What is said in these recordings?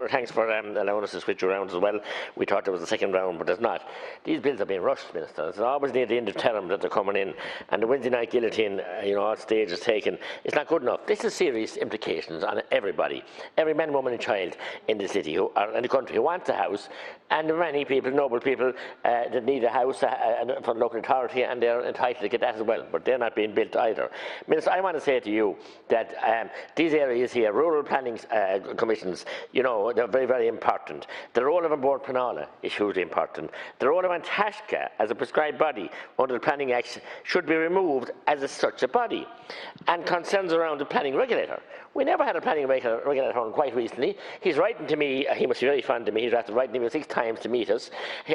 thanks for allowing us to switch around as well. We thought there was a second round, but there's not. These bills are being rushed, Minister. It's always near the end of term that they're coming in, and the Wednesday night guillotine, all stages taken. It's not good enough. This has serious implications on everybody, every man, woman, and child in the city or in the country who wants a house, and many people, noble people, that need a house from the local authority, and they're entitled to get that as well. But they're not being built either. Minister, I want to say to you that these areas here, rural planning commissions, they're very, very important. The role of a board Penala is hugely important. The role of Antashka as a prescribed body under the Planning Act should be removed as such a body. And concerns around the planning regulator. We never had a planning regulator on quite recently. He's writing to me, he must be very fond of me, he's after writing to me 6 times to meet us.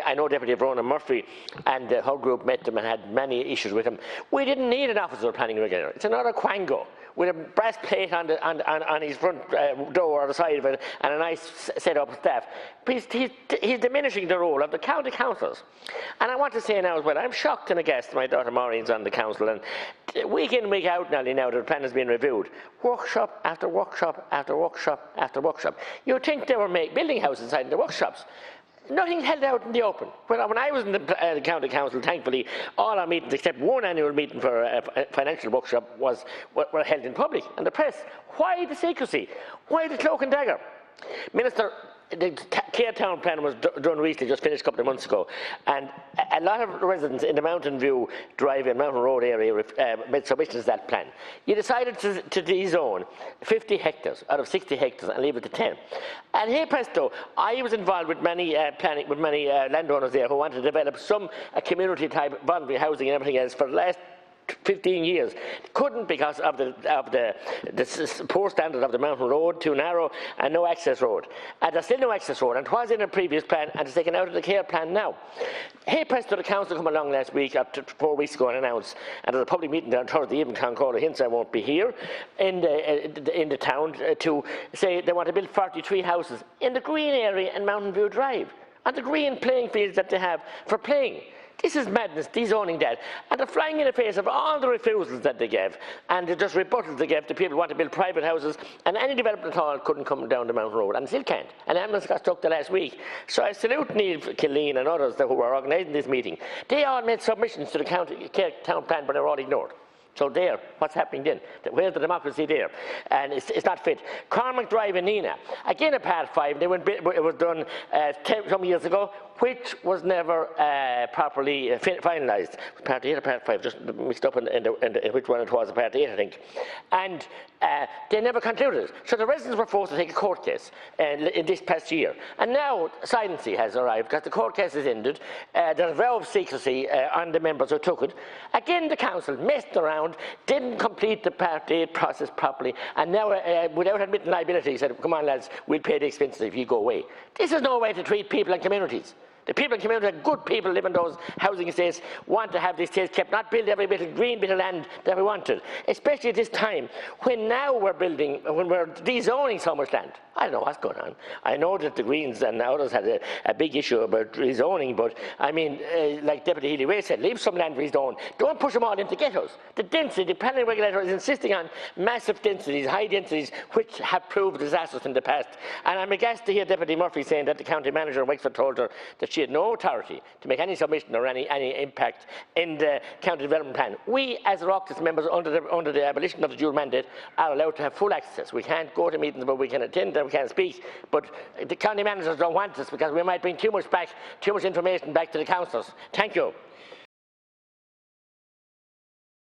I know Deputy Verona Murphy and the whole group met him and had many issues with him. We didn't need an officer of planning regulator. It's another quango with a brass plate on his front door or the side of it and a nice set-up staff. He's diminishing the role of the county councils. And I want to say now as well, I'm shocked and aghast. My daughter Maureen's on the council, and week in, week out now the plan has been reviewed. Workshop after workshop after workshop after workshop. You'd think they were building houses inside in the workshops. Nothing held out in the open. When I was in the county council, thankfully, all our meetings, except one annual meeting for a financial workshop, were held in public and the press. Why the secrecy? Why the cloak and dagger? Minister, the Care Town plan was done recently, just finished a couple of months ago, and a lot of residents in the Mountain View Drive and Mountain Road area made submissions to that plan. You decided to dezone 50 hectares out of 60 hectares and leave it to 10. And hey presto, I was involved with many landowners there who wanted to develop some community type voluntary housing and everything else for the last 15 years. Couldn't because of the poor standard of the mountain road, too narrow, and no access road. And there's still no access road, and it was in a previous plan, and it's taken out of the care plan now. Hey presto, the council come along last week, up to 4 weeks ago, and announced, and there's a public meeting on Thursday evening, Con Caller hints I won't be here, in the town, to say they want to build 43 houses in the green area in Mountain View Drive, on the green playing fields that they have for playing. This is madness, dezoning that. And they're flying in the face of all the refusals that they gave, and the just rebuttals they gave to people who want to build private houses, and any development at all couldn't come down the mountain road, and still can't. And ambulance got stuck the last week. So I salute Neil Killeen and others who were organising this meeting. They all made submissions to the town plan, but they were all ignored. So there, what's happening then? Where's the democracy there? And it's not fit. Cormac Drive in Nina, again a Part 5, it was done some years ago, which was never properly finalised. Part 8 or Part 5, just mixed up in which one it was, Part 8 I think. And they never concluded it. So the residents were forced to take a court case in this past year. And now silency has arrived because the court case is ended. There's a vow of secrecy on the members who took it. Again, the council messed around, didn't complete the Part 8 process properly, and now, without admitting liability, said, come on lads, we'll pay the expenses if you go away. This is no way to treat people and communities. The people in the community, the good people live in those housing estates, want to have these estates kept, not build every bit of green bit of land that we wanted, especially at this time when now we're dezoning so much land. I don't know what's going on. I know that the Greens and others had a big issue about rezoning, but I mean, like Deputy Healy-Way said, leave some land rezoned. Don't push them all into ghettos. The density, the planning regulator is insisting on massive densities, high densities, which have proved disastrous in the past. And I'm aghast to hear Deputy Murphy saying that the county manager in Wexford told her that she had no authority to make any submission or any impact in the county development plan. We, as Oireachtas members under the abolition of the dual mandate, are allowed to have full access. We can't go to meetings, but we can attend and we can speak. But the county managers don't want us because we might bring too much information back to the councillors. Thank you.